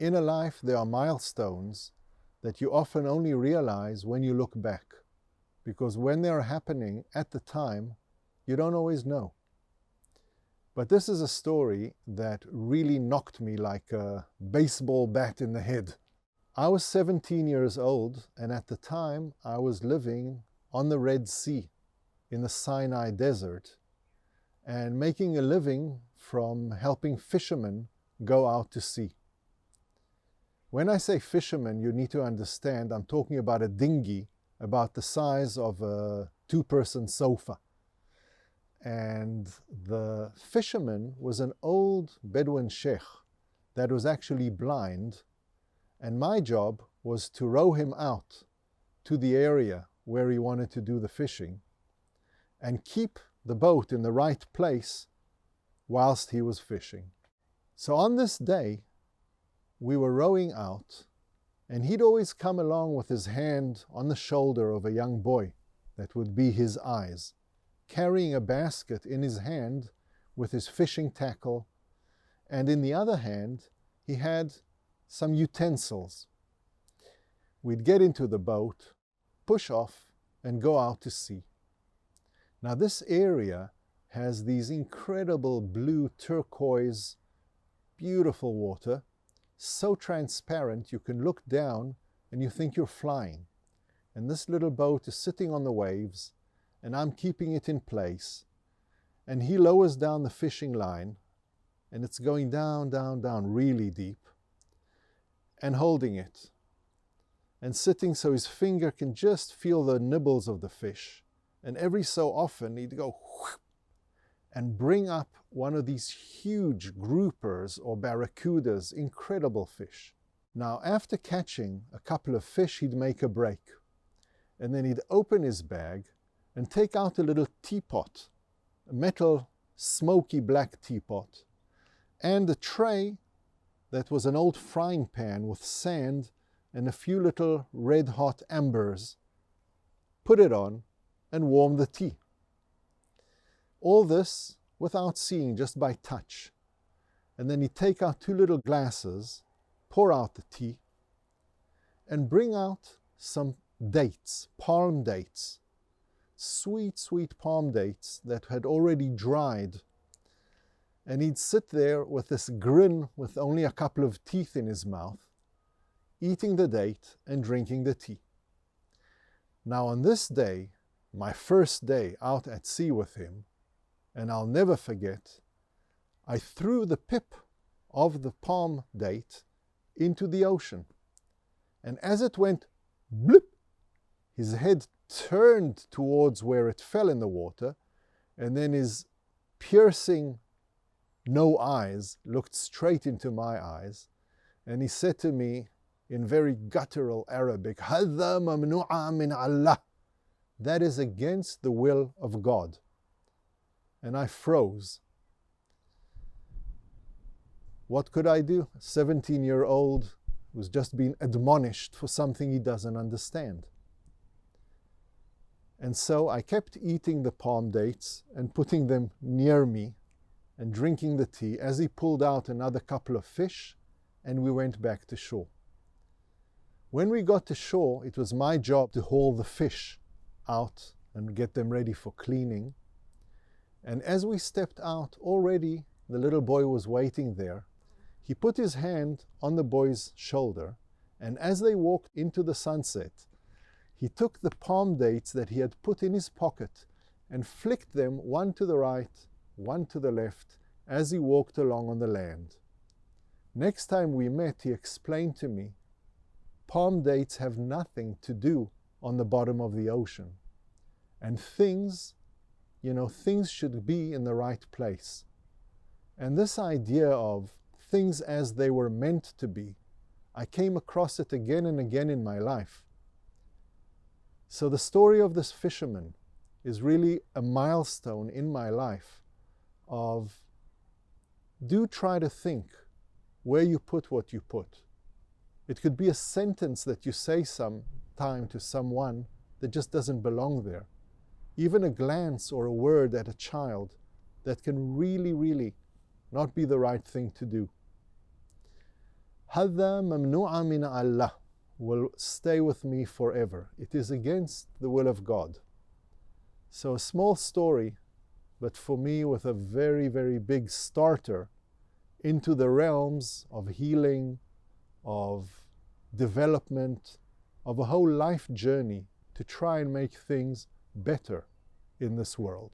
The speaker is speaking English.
In a life, there are milestones that you often only realize when you look back, because when they're happening at the time, you don't always know. But this is a story that really knocked me like a baseball bat in the head. I was 17 years old, and at the time I was living on the Red Sea in the Sinai Desert and making a living from helping fishermen go out to sea. When I say fishermen, you need to understand I'm talking about a dinghy about the size of a two-person sofa. And the fisherman was an old Bedouin shiech that was actually blind, and my job was to row him out to the area where he wanted to do the fishing and keep the boat in the right place whilst he was fishing. So on this day, we were rowing out, and he'd always come along with his hand on the shoulder of a young boy that would be his eyes, carrying a basket in his hand with his fishing tackle, and in the other hand he had some utensils. We'd get into the boat, push off, and go out to sea. Now this area has these incredible blue turquoise, beautiful water, so transparent you can look down and you think you're flying. And this little boat is sitting on the waves, and I'm keeping it in place. And he lowers down the fishing line, and it's going down, down, down, really deep, and holding it, and sitting so his finger can just feel the nibbles of the fish. And every so often he'd go whoop, and bring up one of these huge groupers or barracudas, incredible fish. Now, after catching a couple of fish, he'd make a break. And then he'd open his bag and take out a little teapot, a metal, smoky black teapot, and a tray that was an old frying pan with sand and a few little red-hot embers. Put it on and warm the tea. All this without seeing, just by touch. And then he'd take out two little glasses, pour out the tea, and bring out some dates, palm dates, sweet, sweet palm dates that had already dried. And he'd sit there with this grin with only a couple of teeth in his mouth, eating the date and drinking the tea. Now on this day, my first day out at sea with him, and I'll never forget, I threw the pip of the palm date into the ocean. And as it went bloop, his head turned towards where it fell in the water, and then his piercing no eyes looked straight into my eyes, and he said to me in very guttural Arabic, "Hadha mamnu'a min Allah." That is against the will of God. And I froze. What could I do? A 17-year-old who's just been admonished for something he doesn't understand. And so I kept eating the palm dates and putting them near me and drinking the tea as he pulled out another couple of fish, and we went back to shore. When we got to shore, it was my job to haul the fish out and get them ready for cleaning. And as we stepped out, already the little boy was waiting there. He put his hand on the boy's shoulder, and as they walked into the sunset, he took the palm dates that he had put in his pocket and flicked them one to the right, one to the left, as he walked along on the land. Next time we met, he explained to me, palm dates have nothing to do on the bottom of the ocean. And things should be in the right place. And this idea of things as they were meant to be, I came across it again and again in my life. So the story of this fisherman is really a milestone in my life of, do try to think where you put what you put. It could be a sentence that you say sometime to someone that just doesn't belong there. Even a glance or a word at a child that can really, really not be the right thing to do. هذا ممنوع من Allah, will stay with me forever. It is against the will of God. So a small story, but for me with a very, very big starter into the realms of healing, of development, of a whole life journey to try and make things better in this world.